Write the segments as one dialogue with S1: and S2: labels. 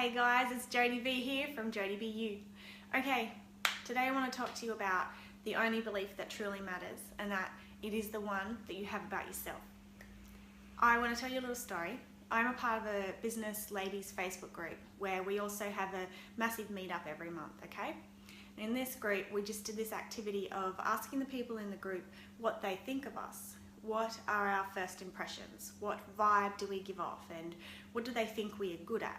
S1: Hey guys, it's Jodie B here from Jodie B U. Okay, today I want to talk to you about the only belief that truly matters, and that it is the one that you have about yourself. I want to tell you a little story. I'm a part of a business ladies Facebook group where we also have a massive meetup every month, okay? In this group, we just did this activity of asking the people in the group what they think of us. What are our first impressions? What vibe do we give off? And what do they think we are good at?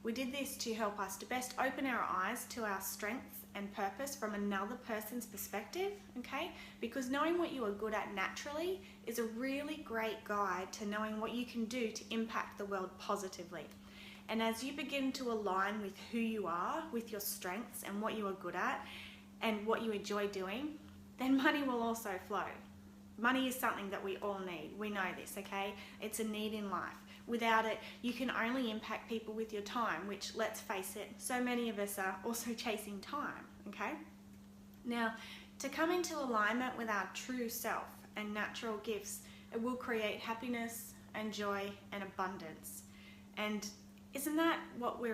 S1: We did this to help us to best open our eyes to our strengths and purpose from another person's perspective, okay? Because knowing what you are good at naturally is a really great guide to knowing what you can do to impact the world positively. And as you begin to align with who you are, with your strengths and what you are good at and what you enjoy doing, then money will also flow. Money is something that we all need. We know this, okay? It's a need in life. Without it, you can only impact people with your time, which, let's face it, so many of us are also chasing time, okay? Now, to come into alignment with our true self and natural gifts, it will create happiness and joy and abundance. And isn't that what we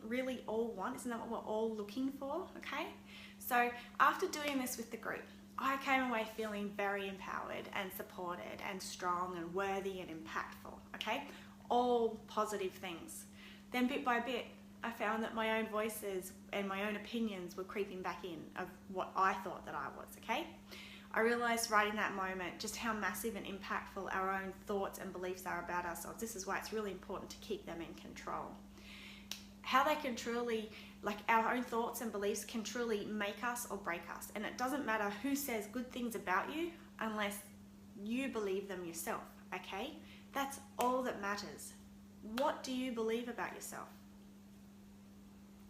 S1: really all want? Isn't that what we're all looking for, okay? So after doing this with the group, I came away feeling very empowered and supported and strong and worthy and impactful, okay? All positive things. Then bit by bit, I found that my own voices and my own opinions were creeping back in of what I thought that I was, okay? I realized right in that moment just how massive and impactful our own thoughts and beliefs are about ourselves. This is why it's really important to keep them in control. How they can truly, like our own thoughts and beliefs can truly make us or break us. And it doesn't matter who says good things about you unless you believe them yourself, okay? That's all that matters. What do you believe about yourself?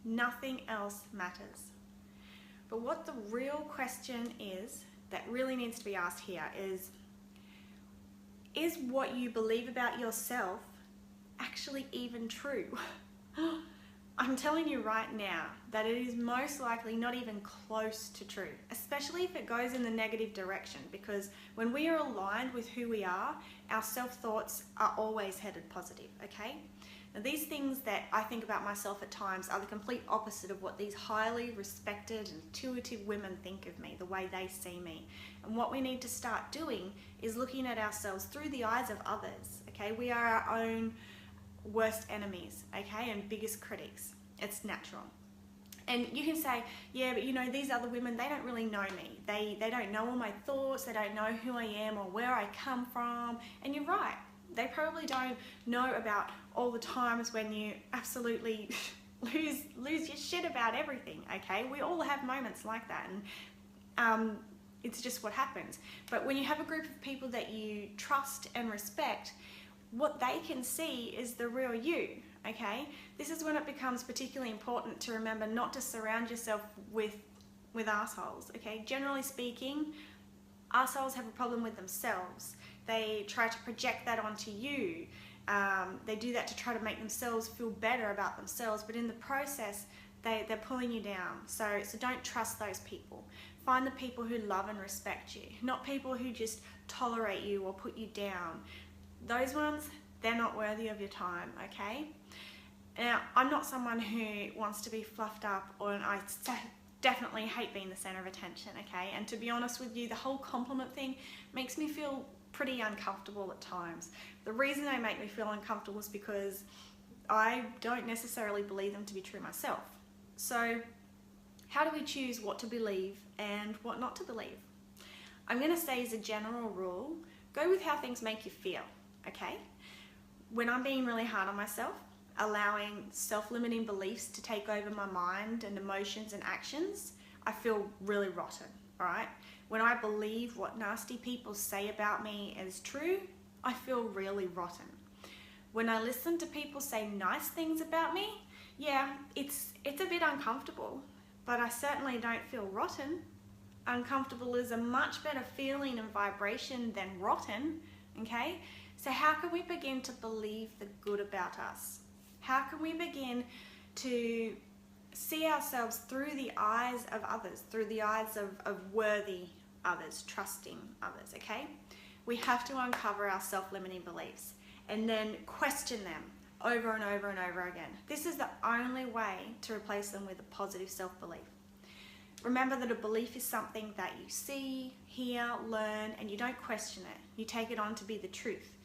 S1: Nothing else matters. But what the real question is that really needs to be asked here is what you believe about yourself actually even true? I'm telling you right now that it is most likely not even close to true, especially if it goes in the negative direction, because when we are aligned with who we are, our self-thoughts are always headed positive, okay? Now, these things that I think about myself at times are the complete opposite of what these highly respected and intuitive women think of me, the way they see me. And what we need to start doing is looking at ourselves through the eyes of others, okay? We are our own worst enemies, okay, and biggest critics. It's natural. And you can say, yeah, but you know, these other women, they don't really know me. They don't know all my thoughts, they don't know who I am or where I come from. And you're right, they probably don't know about all the times when you absolutely lose your shit about everything, okay? We all have moments like that, and it's just what happens. But when you have a group of people that you trust and respect, what they can see is the real you, okay? This is when it becomes particularly important to remember not to surround yourself with assholes, okay? Generally speaking, assholes have a problem with themselves. They try to project that onto you. They do that to try to make themselves feel better about themselves, but in the process, they're pulling you down. So don't trust those people. Find the people who love and respect you, not people who just tolerate you or put you down. Those ones, they're not worthy of your time, okay? Now, I'm not someone who wants to be fluffed up, or I definitely hate being the center of attention, okay? And to be honest with you, the whole compliment thing makes me feel pretty uncomfortable at times. The reason they make me feel uncomfortable is because I don't necessarily believe them to be true myself. So how do we choose what to believe and what not to believe? I'm going to say as a general rule, go with how things make you feel, okay? When I'm being really hard on myself, allowing self-limiting beliefs to take over my mind and emotions and actions, I feel really rotten, all right? When I believe what nasty people say about me is true, I feel really rotten. When I listen to people say nice things about me, yeah, it's a bit uncomfortable, but I certainly don't feel rotten. Uncomfortable is a much better feeling and vibration than rotten, okay? So how can we begin to believe the good about us? How can we begin to see ourselves through the eyes of others, through the eyes of worthy others, trusting others, okay? We have to uncover our self-limiting beliefs and then question them. over and over and over again. This is the only way to replace them with a positive self-belief. Remember that a belief is something that you see, hear, learn, and you don't question it. You take it on to be the truth.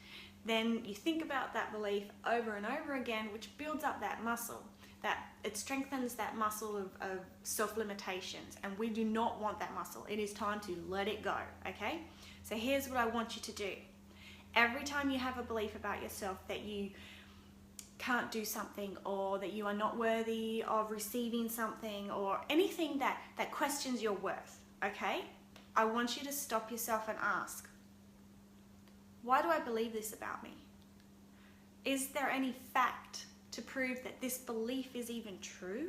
S1: Then you think about that belief over and over again, which builds up that muscle. That it strengthens that muscle of self-limitations, and we do not want that muscle. It is time to let it go, okay? So here's what I want you to do. Every time you have a belief about yourself that you can't do something, or that you are not worthy of receiving something, or anything that questions your worth, okay? I want you to stop yourself and ask, why do I believe this about me? Is there any fact to prove that this belief is even true?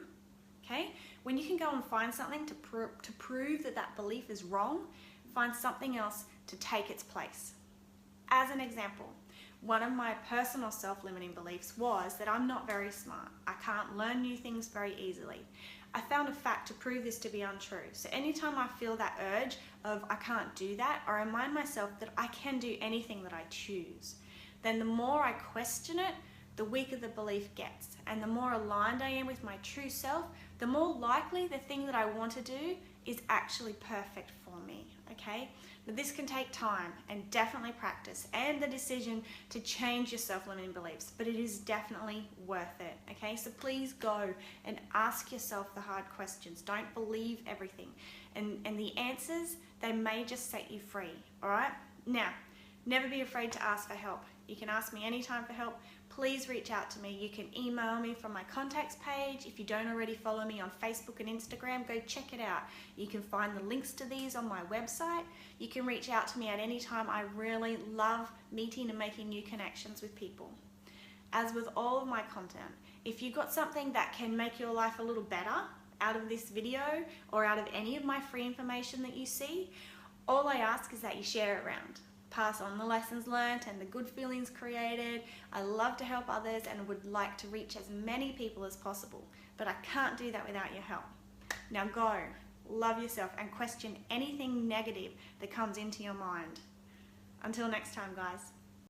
S1: Okay? When you can go and find something to prove that that belief is wrong, find something else to take its place. As an example, one of my personal self-limiting beliefs was that I'm not very smart. I can't learn new things very easily. I found a fact to prove this to be untrue. So anytime I feel that urge of I can't do that, I remind myself that I can do anything that I choose. Then the more I question it, the weaker the belief gets. And the more aligned I am with my true self, the more likely the thing that I want to do is actually perfect for me, okay? But this can take time and definitely practice and the decision to change your self-limiting beliefs, but it is definitely worth it, okay? So please go and ask yourself the hard questions. Don't believe everything. And the answers, they may just set you free, all right? Now, never be afraid to ask for help. You can ask me anytime for help. Please reach out to me. You can email me from my contacts page. If you don't already follow me on Facebook and Instagram, go check it out. You can find the links to these on my website. You can reach out to me at any time. I really love meeting and making new connections with people. As with all of my content, if you've got something that can make your life a little better out of this video or out of any of my free information that you see, all I ask is that you share it around. Pass on the lessons learned and the good feelings created. I love to help others and would like to reach as many people as possible, but I can't do that without your help. Now go, love yourself, and question anything negative that comes into your mind. Until next time, guys.